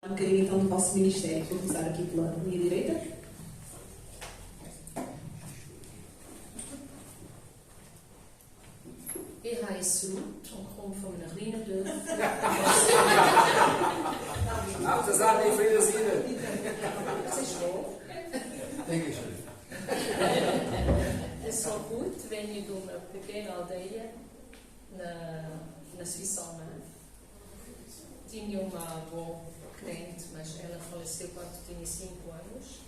Um bocadinho então do vosso ministério. Vou começar aqui pela minha direita. Ich heiße Ruth und komme von einem kleinen Dorf. Auf der Sache, Friedersine. Das ist wahr. Dankeschön. Es só gut, wenn ich uma pequena aldeia na Suíça alemã. Tinha uma avó crente, mas ela faleceu quando tinha 5 anos.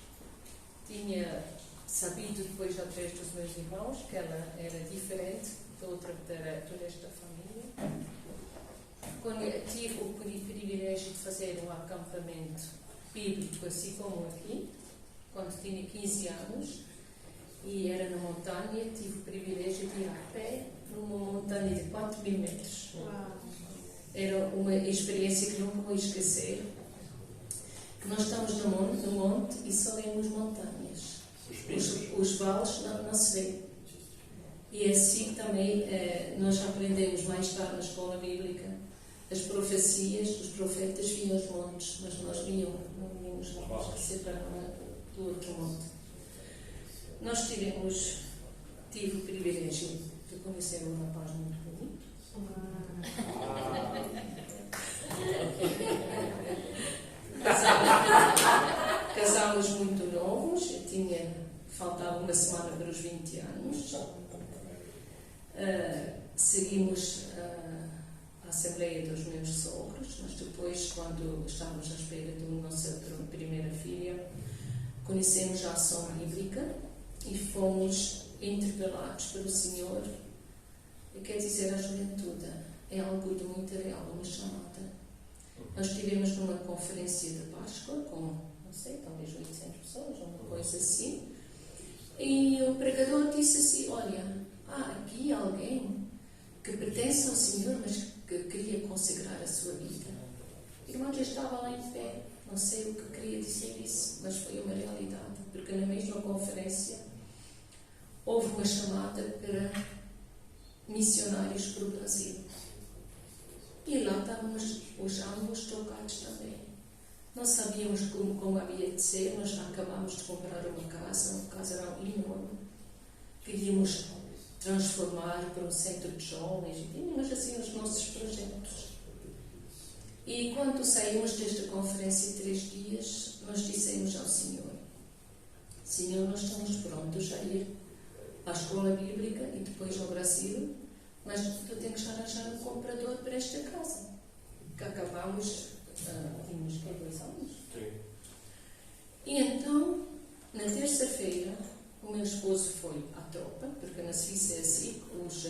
Tinha sabido depois, através dos meus irmãos, que ela era diferente de toda esta família. Quando eu tive o privilégio de fazer um acampamento bíblico, assim como aqui, quando tinha 15 anos, e era na montanha, tive o privilégio de ir a pé numa montanha de 4.000 metros. Era uma experiência que nunca vou esquecer. Que nós estamos no monte e só vemos montanhas. Os vales não se vê. E assim também nós aprendemos mais tarde na escola bíblica. As profecias, os profetas viam os montes, mas nós não víamos os montes que separavam do outro monte. Nós tive o privilégio de conhecer um rapaz muito bonito. Casámos muito novos, faltava uma semana para os 20 anos. Seguimos a Assembleia dos meus sogros, mas depois, quando estávamos à espera da nossa primeira filha, conhecemos a ação bíblica e fomos interpelados pelo Senhor. Quer dizer, a juventude é algo de muito real, uma chamada. Nós estivemos numa conferência de Páscoa com, não sei, talvez 800 pessoas, uma coisa assim, e o pregador disse assim: olha, há aqui alguém que pertence ao Senhor, mas que queria consagrar a sua vida. O irmão já estava lá em pé, não sei o que queria dizer isso, mas foi uma realidade, porque na mesma conferência houve uma chamada para missionários para o Brasil. E lá estávamos os ambos tocados também. Não sabíamos como havia de ser, nós acabámos de comprar uma casa era enorme. Queríamos transformar para um centro de jovens, e tínhamos assim os nossos projetos. E quando saímos desta conferência 3 dias, nós dissemos ao Senhor: Senhor, nós estamos prontos a ir à escola bíblica e depois ao Brasil, mas tu tens que arranjar um comprador para esta casa. Que acabámos, tínhamos 2 anos. Sim. E então, na terça-feira, o meu esposo foi à tropa, porque na Suíça é assim, os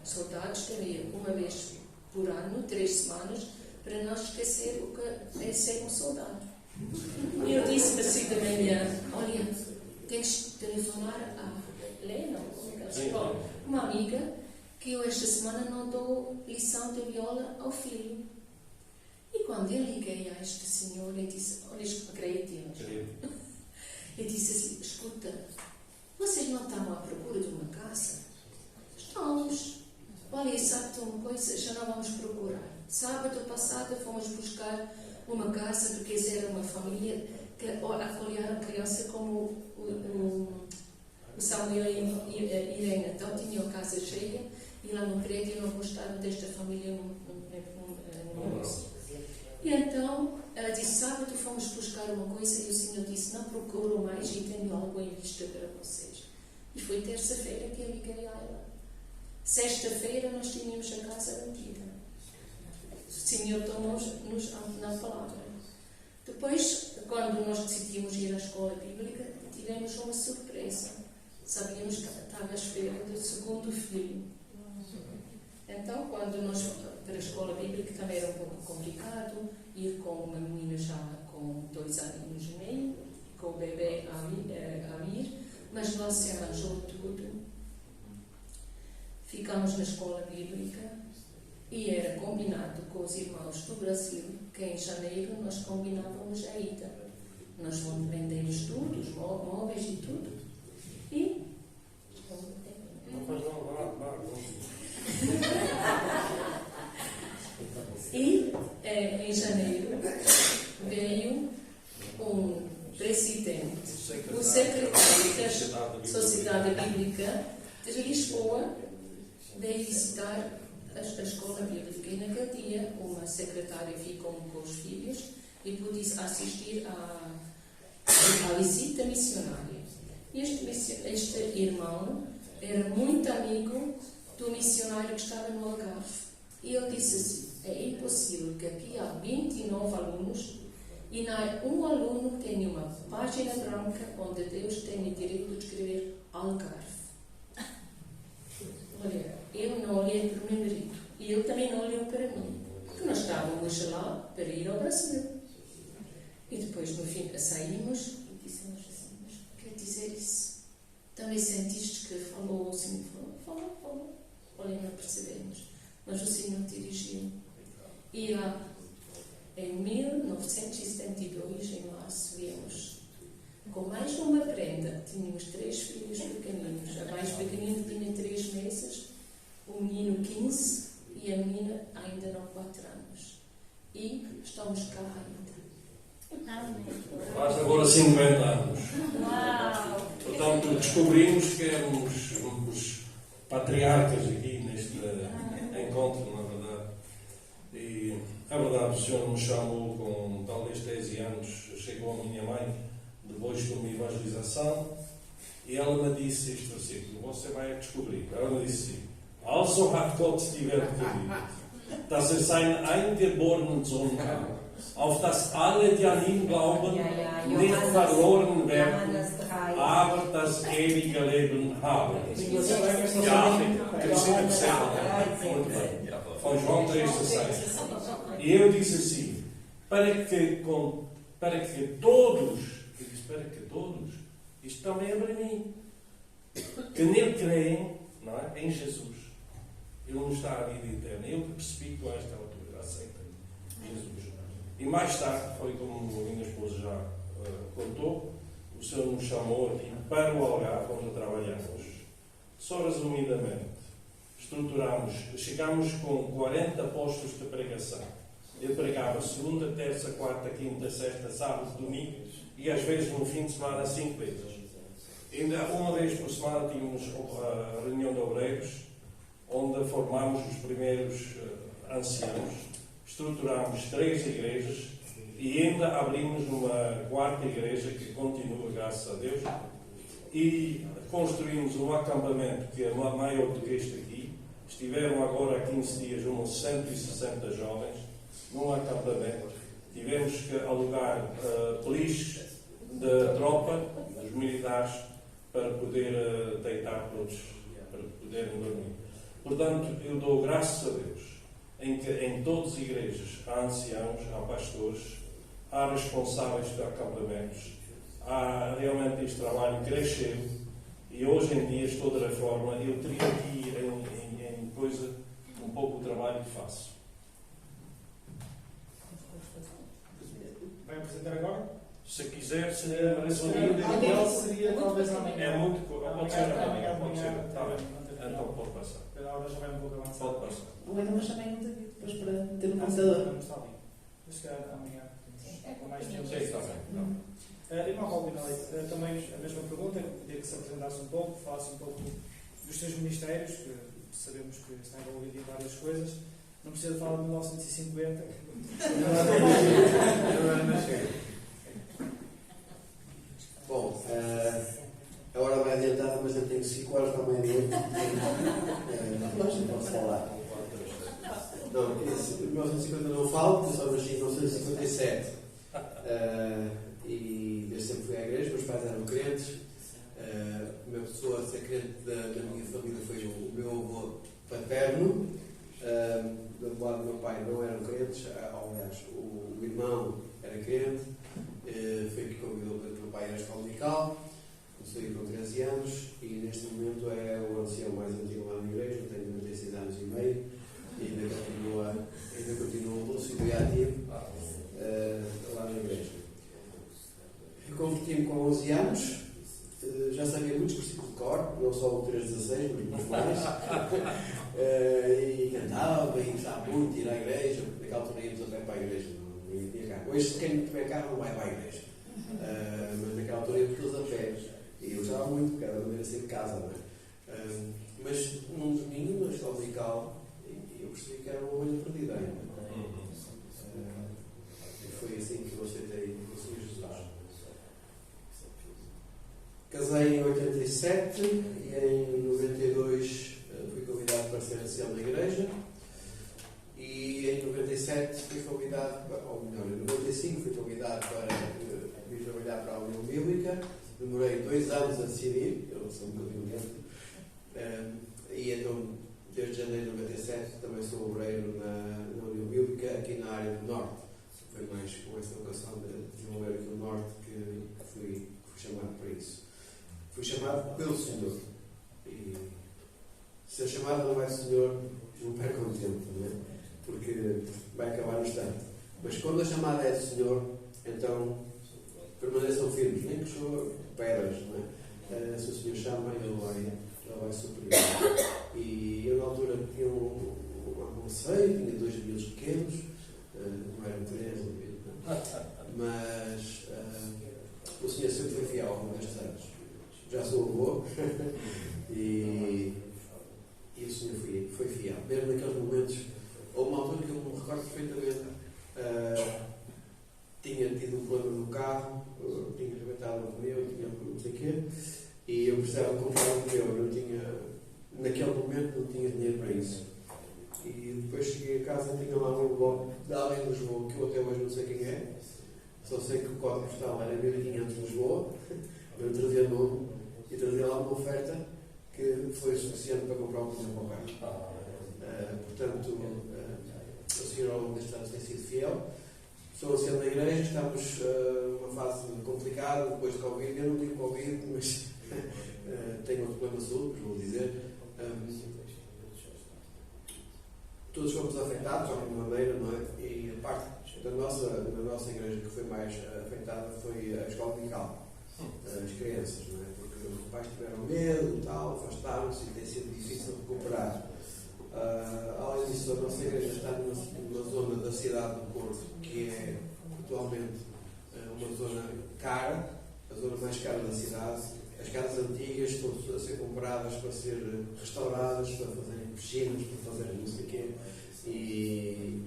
soldados têm uma vez por ano, 3 semanas, para não esquecer o que é ser um soldado. E eu disse-me assim de manhã: olha, tens de telefonar a Lena, uma amiga, que eu esta semana não dou lição de viola ao filho. E quando eu liguei a este senhor, ele disse: olha, acredito. Ele disse assim: escuta, vocês não estavam à procura de uma casa? Estamos. Olha, sabe-te uma coisa? Já não vamos procurar. Sábado passado fomos buscar uma casa, porque eles eram uma família que acolheram a criança como o Samuel e Irene. Então tinham a casa cheia e lá no prédio não gostaram desta família no E então ela disse: sábado fomos buscar uma coisa e o Senhor disse: não procuro mais e tenho algo em vista para vocês. E foi terça-feira que eu liguei a ela. Sexta-feira nós tínhamos a casa vendida. O Senhor tomou-nos na palavra. Depois, quando nós decidimos ir à escola bíblica, tivemos uma surpresa. Sabíamos que estava à espera do 2º filho. Então, quando nós para a escola bíblica também era um pouco complicado ir com uma menina já com 2 anos e meio, com o bebê a ir, mas lá se arranjou tudo. Ficamos na escola bíblica e era combinado com os irmãos do Brasil que em janeiro nós combinávamos a ida. Nós vendemos tudo, os móveis e tudo. E Não faz não, vá. E em janeiro vem o secretário da Sociedade Bíblica de Lisboa veio visitar a escola bíblica e naquele dia uma secretária ficou com os filhos e pôde assistir à visita missionária. Este irmão era muito amigo do missionário que estava no Algarve. E ele disse assim: é impossível que aqui há 29 alunos e não há um aluno que tenha uma página branca onde Deus tem o direito de escrever Algarve. Olha, eu não olhei para o meu marido e ele também não olhou para mim, porque nós estávamos lá para ir ao Brasil. E depois, no fim, saímos e dissemos assim: mas quer dizer isso? Também sentiste que falou o Senhor? Falou. Olha, não percebemos. Mas o Senhor dirigiu. E lá, em 1972, em março, viemos com mais uma prenda. Tínhamos 3 filhos pequeninos. A mais pequenina tinha 3 meses, o menino 15 e a menina ainda não 4 anos. E estamos cá ainda. Faz agora 50 anos. Uau! Portanto, descobrimos que éramos os patriarcas aqui neste encontro, na verdade. E a verdade, o Senhor nos chamou com talvez 13 anos. Chegou a minha mãe, depois de uma evangelização, e ela me disse este versículo: você vai descobrir. Ela me disse assim: Also hat Gott die Welt geliebt, dass sein eingeborenen Sohn gab, auf dass alle, die an ihn glauben, nicht verloren werden, aber das ewige Leben haben. Ja, terceira percebe. Muito bem. Foi João 3,16. E eu disse assim: para que todos, eu disse, para que todos, isto também é para mim, que nele creem, não é? Em Jesus, ele nos dá a vida eterna. Eu que percebi com esta altura, aceita Jesus. E mais tarde, foi como a minha esposa já contou, o Senhor nos chamou aqui para o Algarve, onde trabalhamos. Só resumidamente, chegámos com 40 postos de pregação. Eu pregava segunda, terça, quarta, quinta, sexta, sábado, domingo e às vezes no fim de semana 5 vezes. Ainda uma vez por semana tínhamos a reunião de obreiros, onde formámos os primeiros anciãos, estruturámos 3 igrejas e ainda abrimos uma 4ª igreja que continua, graças a Deus, e construímos um acampamento que é maior do que este aqui. Estiveram agora há 15 dias umas 160 jovens num acampamento. Tivemos que alugar beliches de tropa, dos militares, para poder deitar todos, para poderem dormir. Portanto, eu dou graças a Deus em que em todas as igrejas há anciãos, há pastores, há responsáveis de acampamentos, há realmente este trabalho cresceu e hoje em dia estou de reforma. Eu teria aqui em coisa um pouco o trabalho que faço. Vai apresentar agora? Se quiser, seria resumido. Seria talvez amanhã. É muito. Pode ser amanhã. Pode ser. Amanhã. Está bem. Então pode passar. A hora já vai um pouco avançada. Pode passar. Ou então, mas também depois para ter um computador. Não está ali. Mas se calhar amanhã. Com mais tempo. Sim, está bem. Irmão Paulino Leite, também a mesma pergunta, queria que se apresentasse um pouco, falasse um pouco dos seus ministérios, que sabemos que está envolvido em várias coisas. Não precisa falar de 1950. Bom, a hora vai adiantada, mas eu tenho 5 horas da meia-noite. Não posso falar. Não, 1950 não falo, porque só nasci em 1957. E desde sempre fui à igreja, meus pais eram crentes. Uma pessoa a ser crente da minha família foi o meu avô paterno. Do lado do meu pai não eram crentes, aliás, o irmão era crente. Foi que convidou para o meu pai à escola dominical. Comecei com 13 anos e neste momento é o ancião mais antigo lá na igreja. Eu tenho 96 anos e meio e ainda continuo lúcido e ativo lá na igreja. Eu converti-me com 11 anos, já sabia muitos versículos de cor, não só o 3,16, mas muitos mais. E cantava e gostava muito de ir à igreja. Naquela altura íamos a pé para a igreja, não tinha carro. Hoje, quem tiver carro não vai para a igreja. Mas naquela altura íamos todos a pé. E eu gostava muito, porque era a maneira de sair de casa, não é? Mas num domingo, na escola musical, eu percebi que era uma coisa perdida ainda. E foi assim que eu aceitei o Senhor Jesus. Casei em 87 e em 92 fui convidado para ser ancião da igreja. E em 97 fui convidado, ou melhor, em 95 fui convidado para vir trabalhar para a União Bíblica. Demorei 2 anos a decidir, eu sou um bocadinho lento. E então, desde janeiro de 97, também sou obreiro na União Bíblica, aqui na área do Norte. Foi mais com essa vocação de desenvolver aqui o Norte que fui chamado para isso. Fui chamado pelo Senhor. E se a chamada não é do Senhor, não percam tempo, não é? Porque vai acabar no instante. Mas quando a chamada é do Senhor, então permaneçam firmes, nem que sejam pedras, não é? Se o Senhor chama, Ele vai suprir. E eu, na altura, tinha um receio, tinha 2 filhos pequenos, não eram 3, mas o Senhor sempre foi fiel ao longo destes anos. Já sou avô e o Senhor foi fiel. Mesmo naqueles momentos, houve uma altura que eu me recordo perfeitamente. Tinha tido um problema no carro, tinha arrebentado um pneu, tinha não sei o quê, e eu precisava comprar um pneu. Eu não tinha, naquele momento não tinha dinheiro para isso. E depois cheguei a casa e tinha lá um envelope de alguém de Lisboa, que eu até hoje não sei quem é, só sei que o código postal era 1500 de Lisboa. Eu trazia nome e trazia lá uma oferta que foi suficiente para comprar um pneu para o carro. Portanto, o Senhor ao longo destes anos tem sido fiel. Sou ancião da igreja, estamos numa fase complicada depois de Covid. Eu não tive Covid, mas tenho outro problema de saúde, vou dizer. Todos fomos afetados de alguma maneira, não é? E a parte da nossa igreja que foi mais afetada foi a escola dominical, as crianças, não é? Porque os pais tiveram medo e tal, afastaram-se e tem sido difícil recuperar. Além disso, a nossa igreja está numa zona da cidade do Porto que é atualmente uma zona cara, a zona mais cara da cidade. As casas antigas estão a ser compradas para ser restauradas, para fazerem piscinas, para fazerem não sei o quê. E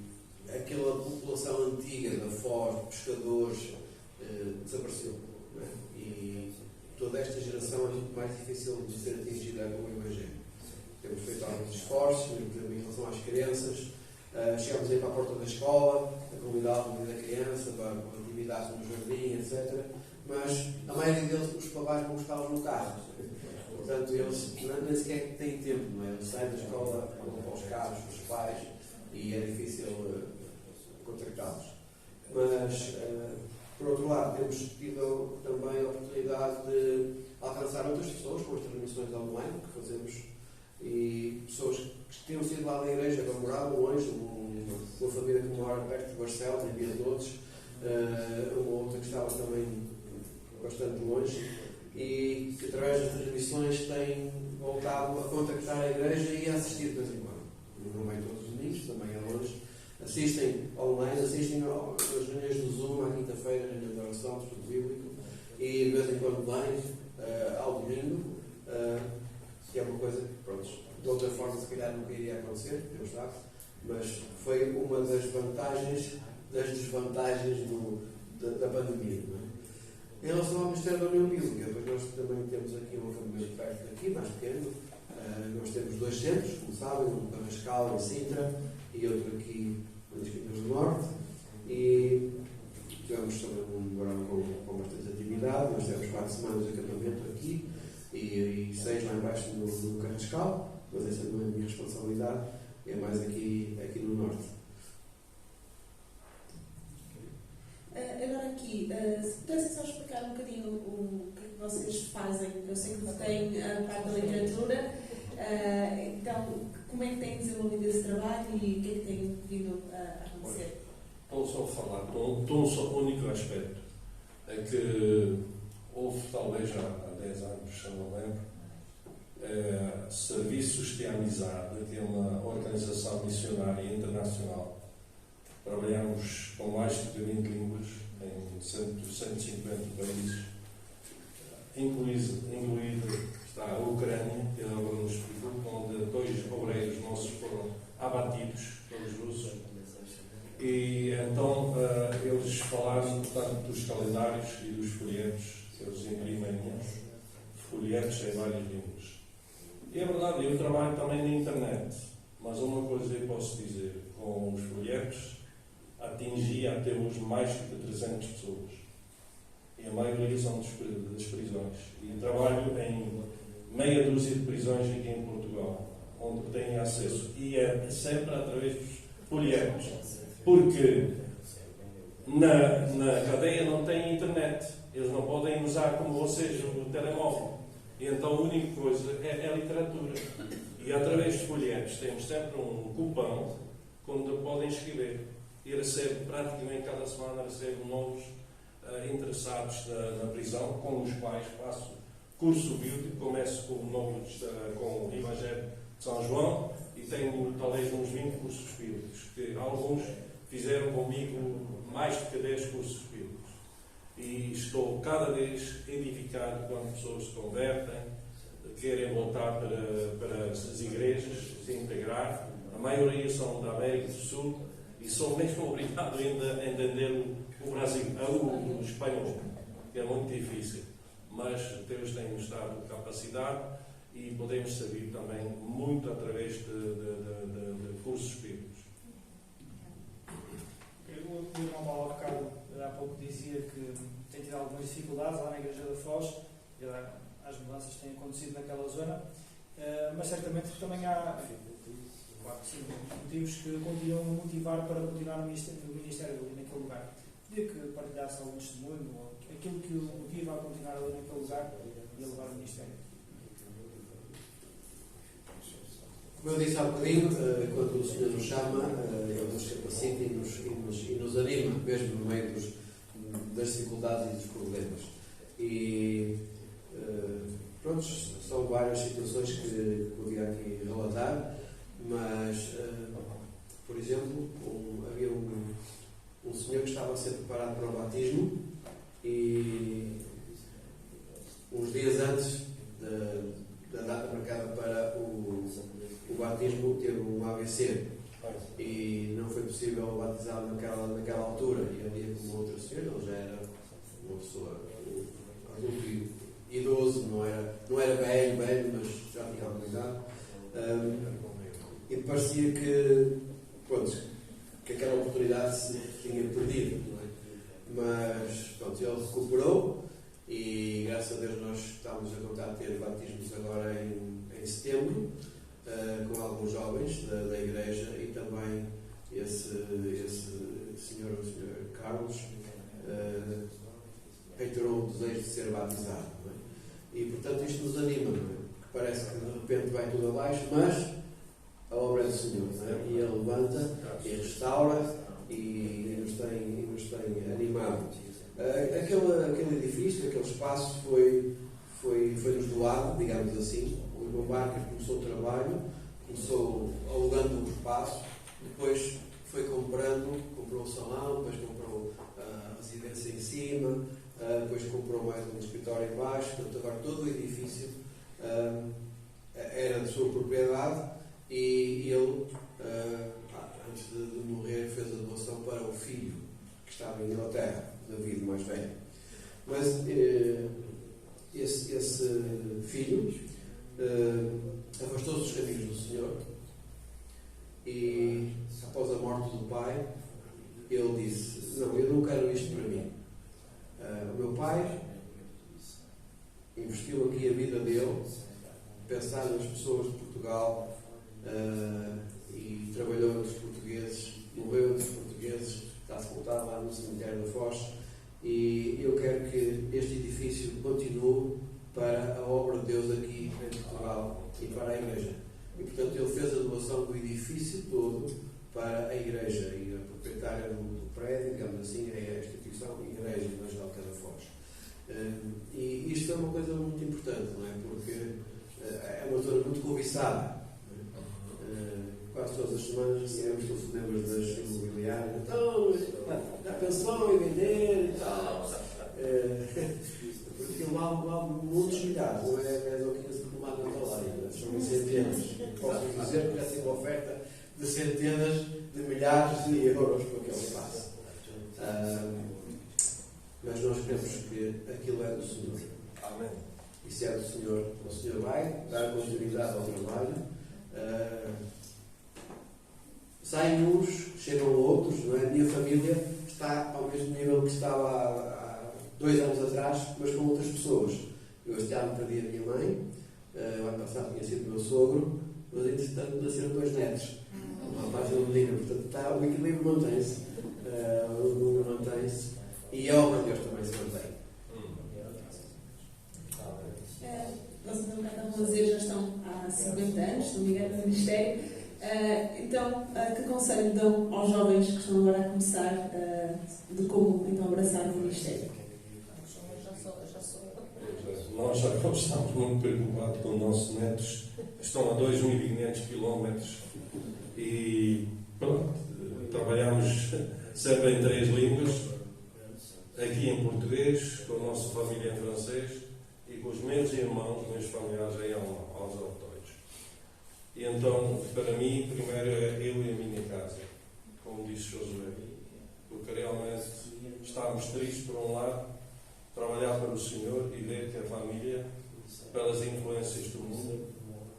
aquela população antiga da Foz, de pescadores, desapareceu. Não é? E toda esta geração é muito mais difícil de ser atingida com o Evangelho. Temos feito alguns esforços, em relação às crianças. Chegamos aí para a porta da escola, a convidar da criança para atividades no jardim, etc. Mas a maioria deles, os papais vão buscá-los no carro. Portanto, eles nem sequer têm tempo, não é? Eles saem da escola, vão para os carros, os pais, e é difícil contactá-los. Mas, por outro lado, temos tido também a oportunidade de alcançar outras pessoas com as transmissões online que fazemos. E pessoas que tinham sido lá da igreja, que moravam longe, uma família que mora perto de Barcelos, em Via de Lourdes, uma outra que estava também bastante longe, e que através das transmissões têm voltado a contactar a igreja e a assistir de vez em quando. Não vem todos os domingos, também é longe. Assistem online, assistem às reuniões do Zoom, à quinta-feira, reunião de oração, estudo bíblico, e de vez em quando vêm ao domingo, que é uma coisa que, pronto, de outra forma se calhar nunca iria acontecer, Deus sabe, mas foi uma das vantagens, das desvantagens da pandemia. Não é? Em relação ao Ministério da União Bíblica, pois nós também temos aqui um acampamento perto daqui, mais pequeno. Nós temos 2 centros, como sabem, um em Carrascal, em Sintra, e outro aqui nas Quintas do Norte. E tivemos também um verão com bastante atividade. Nós temos 4 semanas de acampamento aqui e 6 lá embaixo no Carrascal, mas essa não é a minha responsabilidade, é mais aqui no Norte. Agora aqui, se pudessem só explicar um bocadinho o que vocês fazem. Eu sei que têm a parte da literatura, então como é que têm desenvolvido esse trabalho e o que é que tem vindo a acontecer? Estou só a falar de um único aspecto, é que houve talvez há 10 anos, se não lembro, Serviços de Amizade, que é uma organização missionária internacional. Trabalhamos com mais de 20 línguas em 150 países, incluído está a Ucrânia, que ele agora nos explicou, onde 2 obreiros nossos foram abatidos pelos russos. E então eles falaram, portanto, dos calendários e dos folhetos. Eles imprimem folhetos em várias línguas. E é verdade, eu trabalho também na internet, mas uma coisa eu posso dizer, com os folhetos atingi até hoje mais de 300 pessoas. E a maioria são das prisões. E trabalho em meia dúzia de prisões aqui em Portugal, onde tenho acesso. E é sempre através dos folhetos. Porque na cadeia não tem internet. Eles não podem usar como vocês o telemóvel. E então a única coisa é a literatura. E através dos folhetos temos sempre um cupão onde podem escrever. E recebo praticamente cada semana novos interessados na prisão, com os quais faço curso bíblico. Começo com o Evangelho de São João e tenho talvez uns 20 cursos bíblicos, que alguns fizeram comigo mais de 10 cursos bíblicos. E estou cada vez edificado quando pessoas se convertem, querem voltar para as igrejas, se integrar. A maioria são da América do Sul e sou mesmo obrigado ainda a entender o espanhol, que é muito difícil. Mas Deus tem-nos dado capacidade e podemos servir também muito através de cursos bíblicos. O irmão Paulo há pouco dizia que tem tido algumas dificuldades lá na Igreja da Foz, as mudanças têm acontecido naquela zona, mas certamente também há motivos que continuam a motivar para continuar no ministério ali naquele lugar. Queria que partilhasse algum testemunho, ou aquilo que o motiva a continuar ali naquele lugar e a levar o ministério. Como eu disse há bocadinho, quando o Senhor nos chama, Ele nos capacita e nos anima, mesmo no meio das dificuldades e dos problemas. E pronto, são várias situações que podia aqui relatar, mas, por exemplo, havia um senhor que estava a ser preparado para o batismo e uns dias antes da data marcada para o batismo teve um AVC e não foi possível batizá-lo naquela altura. E havia como outra senhora, ele já era uma pessoa adulto e idoso, não era velho, mas já tinha alguma idade. E parecia que aquela oportunidade se tinha perdido, não é? Mas pronto, ele recuperou e graças a Deus nós estamos a contar ter batismos agora em setembro, com alguns jovens da igreja e também esse senhor, o senhor Carlos, reiterou o desejo de ser batizado, não é? E portanto isto nos anima, não é? Porque parece que de repente vai tudo abaixo, mas a obra é do Senhor, não é? E Ele levanta e restaura e nos tem animado. Aquele edifício, aquele espaço foi-nos doado, digamos assim. O irmão Barker começou o trabalho, começou alugando um espaço, depois foi comprou o salão, depois comprou a residência em cima, depois comprou mais um escritório em baixo. Portanto, agora todo o edifício era de sua propriedade e ele, antes de morrer, fez a doação para o filho que estava em Inglaterra, David, mais velho. Mas esse filho afastou-se dos caminhos do Senhor e, após a morte do pai, ele disse: não, eu não quero isto para mim. O meu pai investiu aqui a vida dele, pensar nas pessoas de Portugal, e trabalhou entre os portugueses, morreu entre os portugueses, está sepultado lá no cemitério da Foz, e eu quero que este edifício continue para a obra de Deus aqui em Portugal e para a Igreja. E portanto ele fez a doação do edifício todo para a Igreja, e a proprietária do prédio, digamos assim, é a instituição Igreja Evangélica da Foz. E isto é uma coisa muito importante, não é? Porque é uma zona muito cobiçada. quase todas as semanas recebemos telefonemas das imobiliárias. Então, já pensou em vender e tal? Porque lá muitos milhares, não é 10 ou 15 como lá na Valória, são centenas. Posso dizer que já tive oferta de centenas de milhares de euros por aquele espaço. Mas nós queremos que aquilo é do Senhor. Amém. E se é do Senhor, o Senhor vai dar continuidade ao trabalho. Saem uns, chegam outros, não é? A minha família está ao mesmo nível que estava há 2 anos atrás, mas com outras pessoas. Eu este ano perdi a minha mãe, o ano passado tinha sido o meu sogro, mas entretanto nasceram 2 netos, um rapaz e uma menina, portanto o equilíbrio mantém-se, o número mantém-se e a obra de Deus também se mantém. Vocês não estavam a dizer, já estão há 50 anos, se não me engano, no Ministério. Então, que conselho dão aos jovens que estão agora a começar de como então abraçar o Ministério? Nós agora estamos muito preocupados com os nossos netos, estão a 2.500 km e pronto, trabalhamos sempre em 3 línguas, aqui em português, com a nossa família em francês e com os meus irmãos, meus familiares em alemão, aos autores. E então, para mim, primeiro é eu e a minha casa, como disse Josué, porque realmente estamos tristes por um lado, trabalhar para o Senhor e ver que a família, pelas influências do mundo,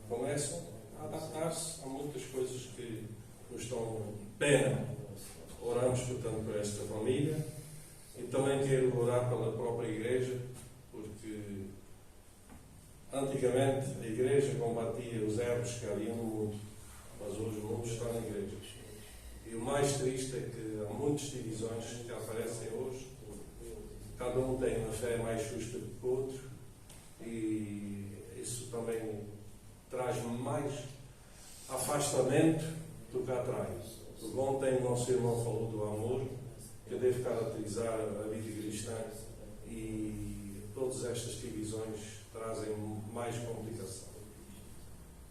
começam a adaptar-se a muitas coisas que nos dão pena. Oramos, portanto, por esta família e também quero orar pela própria igreja, porque antigamente a igreja combatia os erros que haviam no mundo, mas hoje o mundo está na igreja. E o mais triste é que há muitas divisões que aparecem hoje. Cada um tem uma fé mais justa do que o outro e isso também traz mais afastamento do que atrai. Porque ontem o nosso irmão falou do amor, que deve caracterizar a vida cristã, e todas estas divisões trazem mais complicação.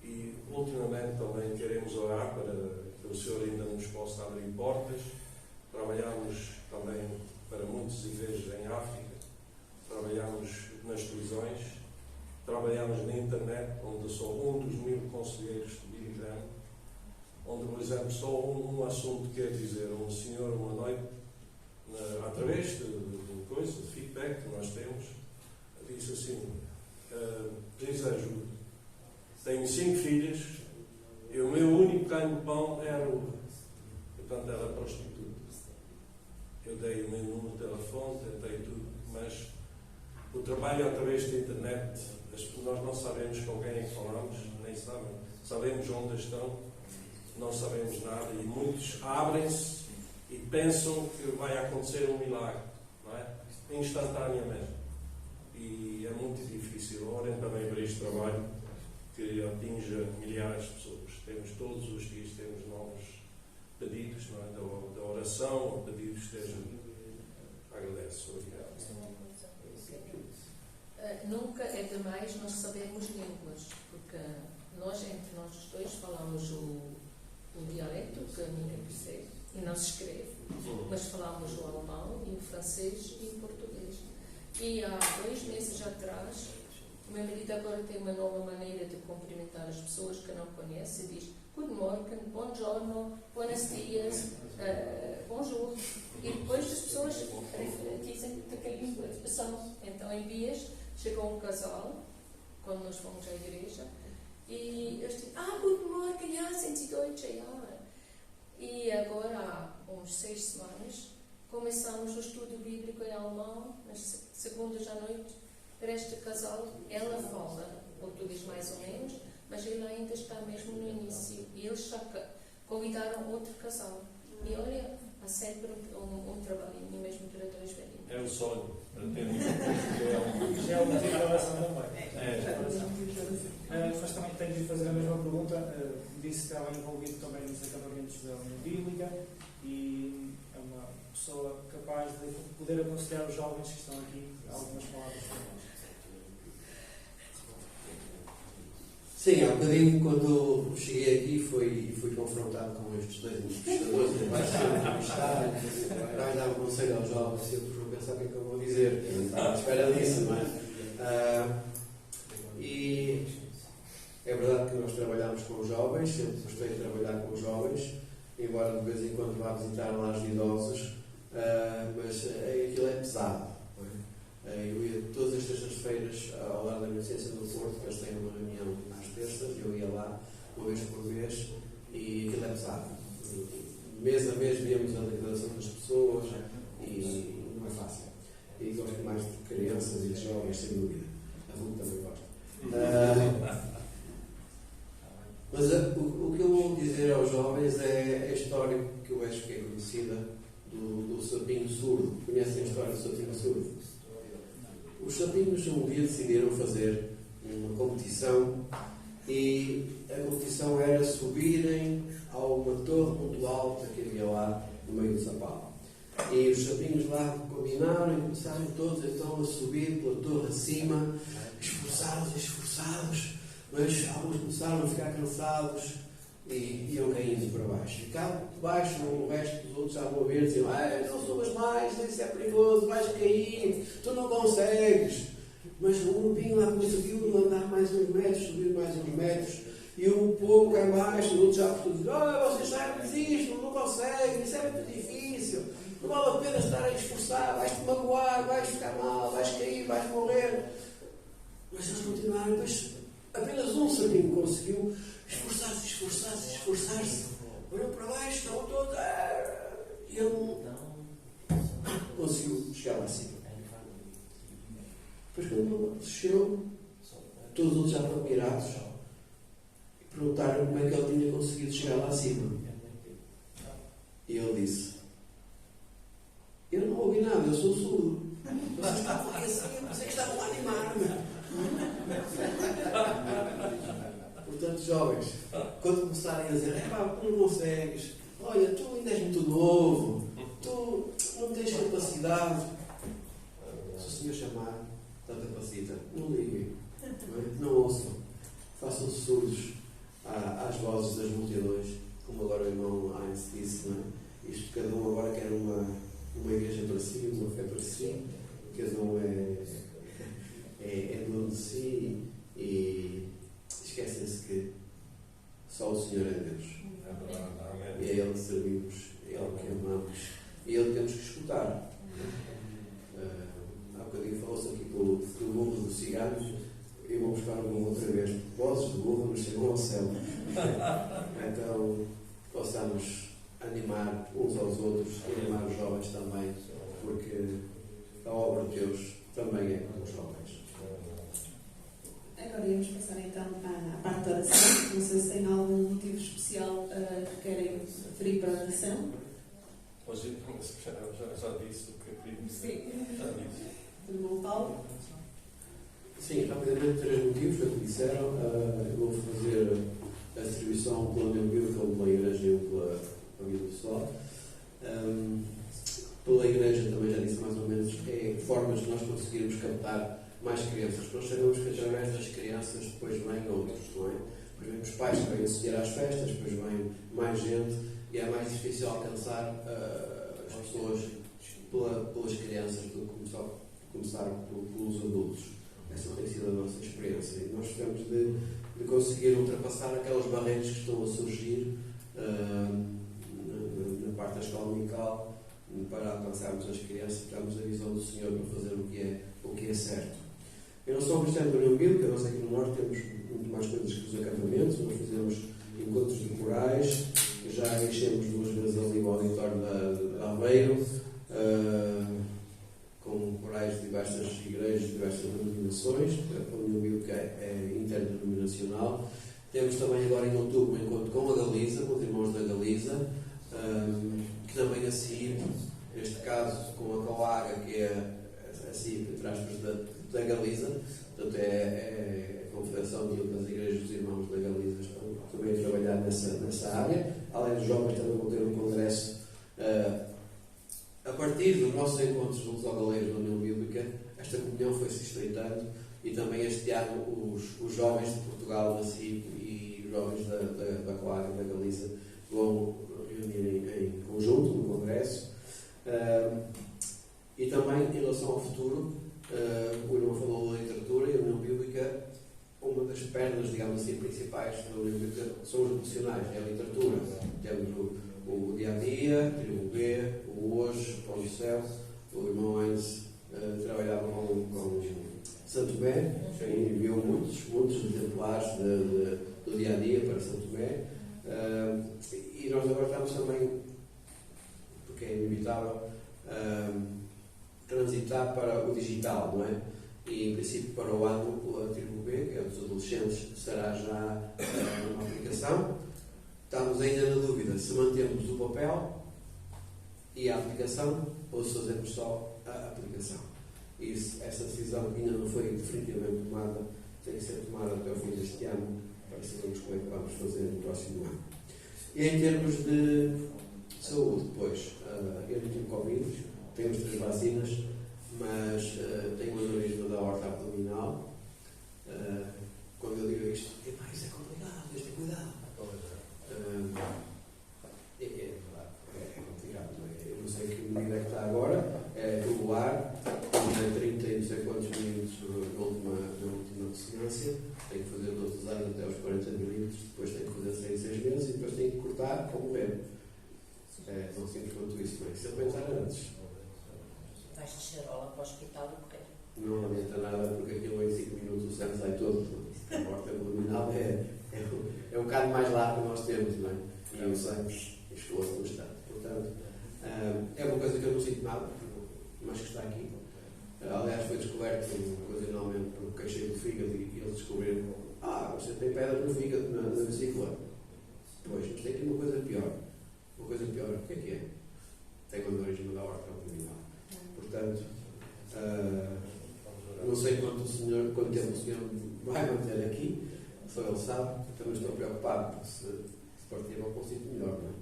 E ultimamente também queremos orar para que o Senhor ainda nos possa abrir portas. Trabalhamos também para muitas igrejas em África, trabalhamos nas prisões, trabalhamos na internet, onde sou um dos 1000 conselheiros de Billy Graham, onde, por exemplo, só um assunto quer dizer, um senhor uma noite, através de coisa, de feedback que nós temos, disse assim, preciso de ajuda. Tenho 5 filhas e o meu único ganho de pão é a rua. Portanto, era prostituta. Eu dei o meu número de telefone, tentei tudo, mas o trabalho através da internet, nós não sabemos com quem é que falamos, nem sabemos onde estão, não sabemos nada, e muitos abrem-se e pensam que vai acontecer um milagre, não é? Instantaneamente. E é muito difícil. Orem também para este trabalho que atinja milhares de pessoas. Temos todos os dias, temos novos pedidos, não é? Da oração, ou pedidos que estejam. Agradeço. Obrigado. Nunca é demais nós sabermos línguas, porque nós, entre nós dois, falamos o dialeto, que ninguém percebe, e não se escreve, mas falamos o alemão, e o francês e o português. E há 2 meses atrás, o meu marido agora tem uma nova maneira de cumprimentar as pessoas que não conhece, diz Guten Morgen, Buongiorno, Buenos dias, Bonjour. E depois as pessoas dizem de que língua são. Então, em Bias, chegou um casal, quando nós fomos à igreja, e eles dizem, Guten Morgen, ja, sind Sie Deutsche, ja. E agora, há uns 6 semanas, começamos o estudo bíblico em alemão, nas segundas à noite, para este casal. Ela fala português mais ou menos, mas ele ainda está mesmo no início. E eles já convidaram outro casal. E olha, há sempre um trabalhinho mesmo para 2 velhinhos. É o sonho. Já é o motivo da oração também. Mas também tenho de fazer a mesma pergunta. Disse que estava envolvido também nos acampamentos da União Bíblica e é uma pessoa capaz de poder aconselhar os jovens que estão aqui algumas palavras para nós. Sim, há bocadinho, quando cheguei aqui, fui confrontado com estes dois entrevistadores, vai ser entrevistado, vai dar um conselho aos jovens, eu vou pensar o que é que eu vou dizer, eu não estava à espera disso, não é? E é verdade que nós trabalhamos com os jovens, sempre gostei de trabalhar com os jovens, embora de vez em quando vá visitar lares de idosos, mas aquilo é pesado. Eu ia todas as terças-feiras ao lado da Beneficência do Porto, que eles têm uma reunião às terças, eu ia lá uma vez por mês e aquilo é pesado. Mês a mês víamos a declaração das pessoas e não é fácil. E gosto mais de crianças e de jovens, sem dúvida. A Ruth também gosta. Mas o que eu vou dizer aos jovens é a história que eu acho que é conhecida do sapinho surdo. Conhecem a história do sapinho surdo? Os sapinhos um dia decidiram fazer uma competição e a competição era subirem a uma torre muito alta que havia lá no meio do Sapal. E os sapinhos lá combinaram e começaram todos então a subir pela torre acima, esforçados, mas alguns começaram a ficar cansados e iam caindo para baixo. E cá de baixo, o resto dos outros estavam a ver e diziam: não subas mais, isso é perigoso, vais cair, tu não consegues. Mas o grupinho lá conseguiu andar mais uns metros, subir mais uns metros, e o povo cá em baixo, os outros já por tudo diziam: vocês sabem desistem, não conseguem, isso é muito difícil, não vale a pena estar a esforçar, vais-te magoar, vais ficar mal, vais cair, vais morrer. Mas eles continuaram, pois apenas um sapinho conseguiu esforçar-se, olhou para baixo, estavam todos, e ele não conseguiu chegar lá acima. Depois, quando ele chegou, todos os outros já foram mirados e perguntaram como é que ele tinha conseguido chegar lá acima. E ele disse: eu não ouvi nada, eu sou surdo. Vocês estavam ali assim, vocês estavam a animar-me. Portanto, jovens, quando começarem a dizer: tu não consegues, olha, tu ainda és muito novo, tu não tens capacidade. Se o Senhor chamar, tanta capacita, não liguem, não ouçam, façam surdos às vozes das multidões, como agora o irmão Heinz disse, não é? Isto, cada um agora quer uma igreja para si, uma fé para si, cada um é dono de si e esquecem-se que só o Senhor é Deus. E é Ele que servimos, é Ele que amamos, e é Ele que temos que escutar. Há bocadinho falou-se aqui do burro dos ciganos. Eu vou buscar o burro outra vez, porque vozes de burro nos chegam ao céu. Então, possamos animar uns aos outros, animar os jovens também, porque a obra de Deus também é com os jovens. Agora íamos passar então à parte da oração. Não sei se tem algum motivo especial que querem referir para a oração. Hoje já disse o que eu queria dizer. Sim. Já disse. Do irmão Paulo. Sim, rapidamente, 3 motivos, foi o que disseram. Eu vou fazer a distribuição pela minha bíblica, pela igreja e pela vida pessoal. Pela igreja também já disse mais ou menos, é formas de nós conseguirmos captar mais crianças. Nós sabemos que através das crianças depois vêm outros, não é? Depois vêm os pais que vêm assistir às festas, depois vem mais gente e é mais difícil alcançar as pessoas pelas crianças do que começar pelos adultos. Essa tem sido a nossa experiência e nós temos de conseguir ultrapassar aquelas barreiras que estão a surgir na parte da escola dominical para alcançarmos as crianças, termos a visão do Senhor para fazer o que é certo. Eu não sou um cristão da União Bíblica, nós aqui no Norte temos muito mais coisas que os acampamentos, nós fizemos encontros de corais, já enchemos 2 vezes ali o auditório de Aveiro, com corais de diversas igrejas, de diversas denominações, a União Bíblica é interdenominacional. Temos também agora em outubro um encontro com a Galiza, com os irmãos da Galiza, que também a CIP, neste caso com a COAGA, que é a CIP, entre aspas, da Galiza, portanto é a Confederação das Igrejas dos Irmãos da Galiza, estão também a trabalhar nessa área. Além dos jovens, também vão ter um congresso a partir dos nossos encontros juntos ao Galeiros da União Bíblica. Esta comunhão foi-se estreitando e também este ano os jovens de Portugal, da CIP, e os jovens da COAG e da Galiza vão reunir em conjunto no Congresso. E também, em relação ao futuro, o irmão falou da literatura e a União Bíblica. Uma das pernas, digamos assim, principais da União Bíblica são os devocionais, é a literatura. Temos o Dia a Dia, Tribo B, o Hoje, Pão do Céu. O irmão Heinz trabalhava com Santo Tomé, enviou muitos exemplares do Dia a Dia para Santo Tomé. E nós agora estamos também, porque é inevitável, transitar para o digital, não é? E em princípio para o ano a Tribo B, que é dos adolescentes, será já uma aplicação. Estamos ainda na dúvida se mantemos o papel e a aplicação ou se fazemos só a aplicação. Essa decisão ainda não foi definitivamente tomada, tem que ser tomada até o fim deste ano para sabermos como é que vamos fazer no próximo ano. E em termos de saúde, depois, eu não tive Covid, temos 3 vacinas, mas tenho um aneurisma da aorta abdominal. Quando eu digo isto, isso é complicado, tens de ter cuidado. É complicado, não é? Eu não sei que medida é que está agora, é regular, tinha 30 e não sei quantos milímetros na última ressonância, tenho que fazer 12 anos até aos 40 milímetros, depois tenho que fazer 6 meses e depois tenho que cortar ou morrer. É tão simples quanto isso, não é? Se eu pensar antes. Vais descer a para o hospital e correr. Não adianta nada, porque aquilo em 5 minutos o sangue sai todo. A morte abdominal é um bocado mais largo que nós temos, não é? E o sangue escoa-se bastante. Portanto, é uma coisa que eu não sinto nada, mas que está aqui. Aliás, foi descoberto ocasionalmente por um queixeiro do fígado e eles descobriram: você tem pedra no fígado, na vesícula. Pois, mas tem aqui uma coisa pior. Uma coisa pior, o que é? Tem uma origem da aorta abdominal. Portanto, não sei quanto tempo o senhor vai manter aqui, só ele sabe. Também estou preocupado, porque se partir para um sítio melhor, não é?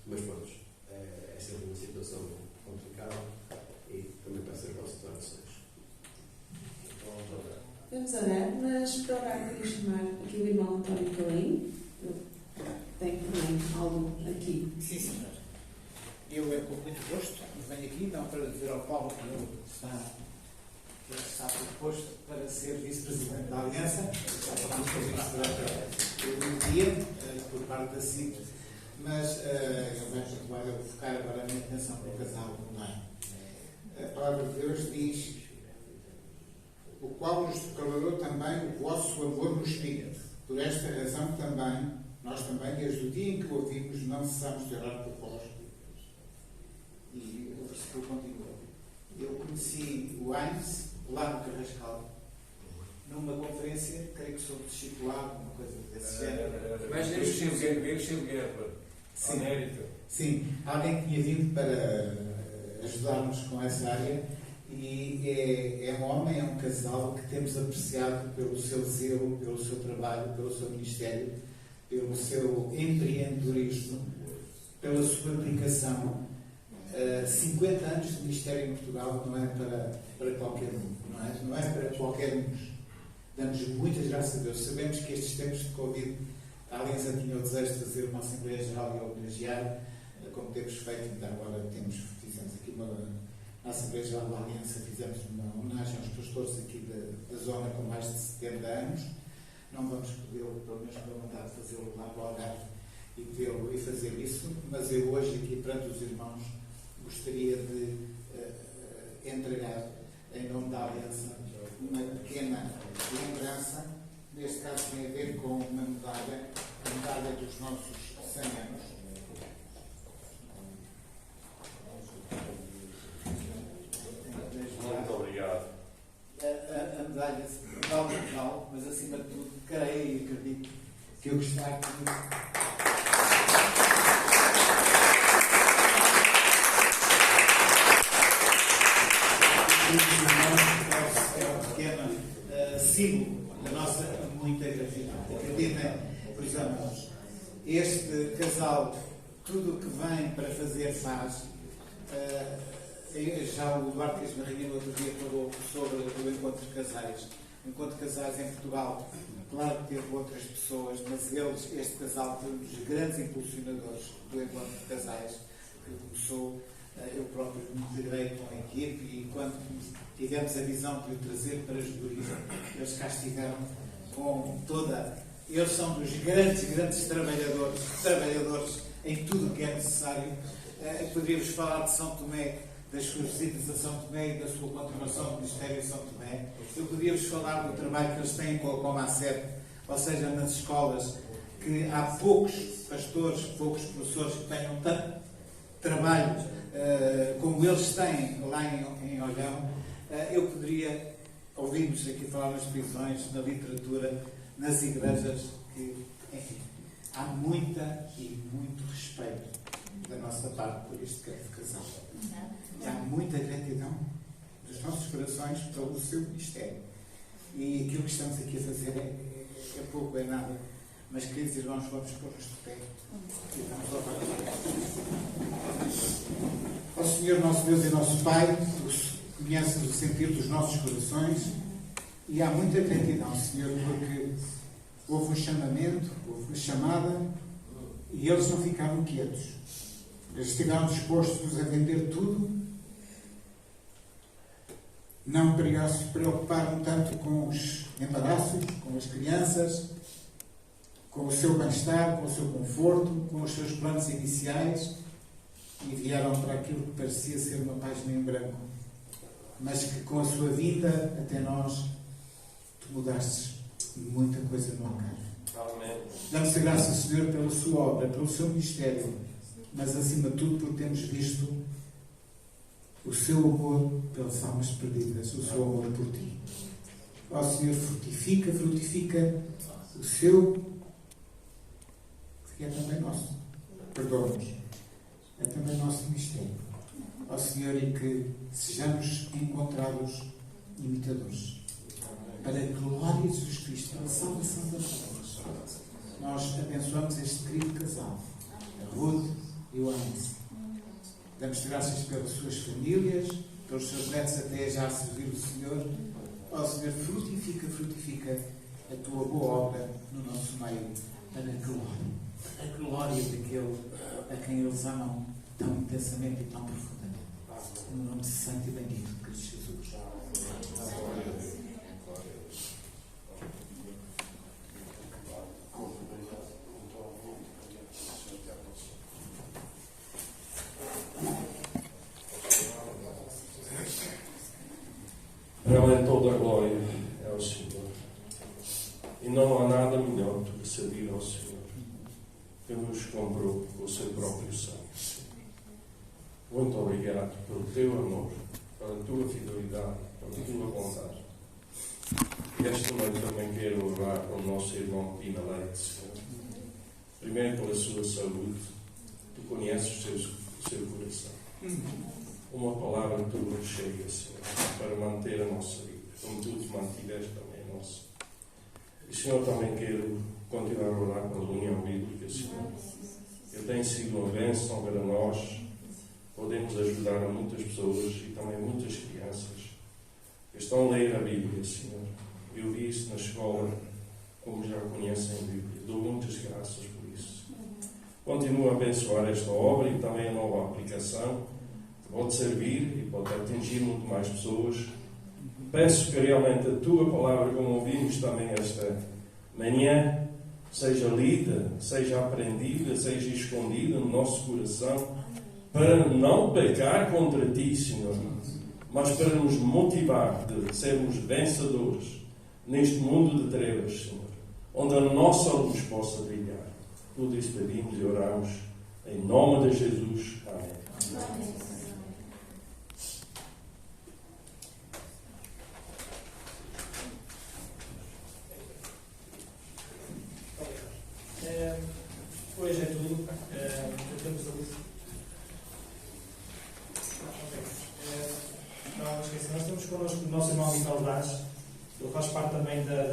Mas pronto, é sempre uma situação complicada e também peço as vossas orações. Vamos orar, mas para orar queria chamar aqui o irmão António Calim. Tem também algo aqui. Sim, senhor. Eu é com muito gosto, venho aqui não para dizer ao Paulo que ele está proposto para ser vice-presidente da Aliança. Já falamos com o dia, por parte da CIP, mas eu vou focar agora a minha atenção para o casal online. A palavra de Deus diz: o qual nos declarou também o vosso amor no Espírito. Por esta razão também, nós também, desde o dia em que o ouvimos, não cessamos de orar por vós. E o versículo continua. Eu conheci o Heinz lá no Carrascal, numa conferência, creio que sobre discipulado, uma coisa desse género. Mas Sim, alguém tinha vindo para ajudar-nos com essa área e é um homem, é um casal que temos apreciado pelo seu zelo, pelo seu trabalho, pelo seu ministério, pelo seu empreendedorismo, pela sua dedicação. 50 anos de ministério em Portugal não é para qualquer um, não é para qualquer um. Damos muitas graças a Deus. Sabemos que estes tempos de Covid, a Aliança tinha o desejo de fazer uma Assembleia Geral e homenagear, como temos feito. Então agora fizemos aqui na Assembleia Geral da Aliança, fizemos uma homenagem aos pastores aqui da zona com mais de 70 anos. Não vamos poder, pelo menos pela vontade, fazê-lo lá para o Algarve e fazer isso, mas eu hoje aqui perante os irmãos gostaria de entregar, em nome da Aliança, uma pequena lembrança. Neste caso tem a ver com uma medalha, a medalha dos nossos 100 anos. Muito obrigado. A medalha vale, mas acima de tudo, creio e acredito que o que está aqui é um pequeno símbolo da nossa muita gratidão. Acreditem, por exemplo, este casal, tudo o que vem para fazer faz. Já o Duarte Esmarrinha no outro dia falou sobre o Encontro de Casais. O Encontro de Casais em Portugal, claro que teve outras pessoas, mas este casal foi um dos grandes impulsionadores do Encontro de Casais, que começou, eu próprio me integrei com a equipe, e quando tivemos a visão de o trazer para Estoril, eles cá estiveram com toda... Eles são dos grandes trabalhadores em tudo o que é necessário. Poderíamos falar de São Tomé, das suas visitas a São Tomé e da sua continuação do Ministério de São Tomé. Eu podíamos falar do trabalho que eles têm com a Comacep, ou seja, nas escolas, que há poucos pastores, poucos professores que tenham tanto trabalho como eles têm lá em Olhão. Eu poderia ouvir-nos aqui falar nas prisões, na literatura, nas igrejas, que, enfim, há muita e muito respeito da nossa parte por este grande casal. E há muita gratidão dos nossos corações pelo seu ministério. E aquilo que estamos aqui a fazer é pouco, é nada. Mas, queridos irmãos, vamos pôr-nos de pé e vamos louvar a Deus. Ó Senhor, nosso Deus e nosso Pai, tu conheces o sentir dos nossos corações, e há muita gratidão, Senhor, porque houve um chamamento, houve uma chamada, e eles não ficaram quietos. Eles estiveram dispostos a vender tudo, não se preocuparam tanto com os embaraços, com as crianças, com o seu bem-estar, com o seu conforto, com os seus planos iniciais, e vieram para aquilo que parecia ser uma página em branco, mas que com a sua vinda até nós, tu mudaste muita coisa no Algarve. Amém. Damos-te graças, Senhor, pela sua obra, pelo seu ministério, mas acima de tudo porque temos visto o seu amor pelas almas perdidas, o seu amor por ti. Ó Senhor, frutifica o seu, que é também nosso. Perdoa-nos. É também nosso ministério. Ó Senhor, e que sejamos encontrados imitadores. Para a glória de Jesus Cristo, para a salvação das almas. Nós abençoamos este querido casal, a Ruth e o Anis. Damos-te graças pelas suas famílias, pelos seus netos até já a servir o Senhor. Ó Senhor, frutifica a tua boa obra no nosso meio, para a glória daquele a quem eles amam tão intensamente e tão profundamente. No nome de santo e bendito de Cristo Jesus. Amém. Realmente toda a glória é ao Senhor. E não há nada melhor do que servir ao Senhor, que nos comprou com o seu próprio sangue. Muito obrigado pelo teu amor, pela tua fidelidade, pela tua bondade. E esta noite também quero orar pelo nosso irmão Pina Leite, Senhor. Primeiro pela sua saúde. Tu conheces o seu coração. Uma palavra tua chega, Senhor, para manter a nossa vida, como tu te mantiveste também a nossa. E, Senhor, também quero continuar a orar pela União Bíblica, Senhor. Ele tem sido uma bênção para nós. Podemos ajudar a muitas pessoas e também muitas crianças que estão a ler a Bíblia, Senhor. Eu vi isso na escola, como já conhecem a Bíblia. Dou muitas graças por isso. Continuo a abençoar esta obra e também a nova aplicação, que pode servir e pode atingir muito mais pessoas. Peço que realmente a tua palavra, como ouvimos também esta manhã, seja lida, seja aprendida, seja escondida no nosso coração, para não pecar contra ti, Senhor, mas para nos motivar de sermos vencedores neste mundo de trevas, Senhor, onde a nossa luz possa brilhar. Tudo isso pedimos e oramos em nome de Jesus. Amém. Amém. Hoje é tudo. Temos a luz. Não esqueçam, nós temos connosco o nosso irmão Vital Vaz. Ele faz parte também da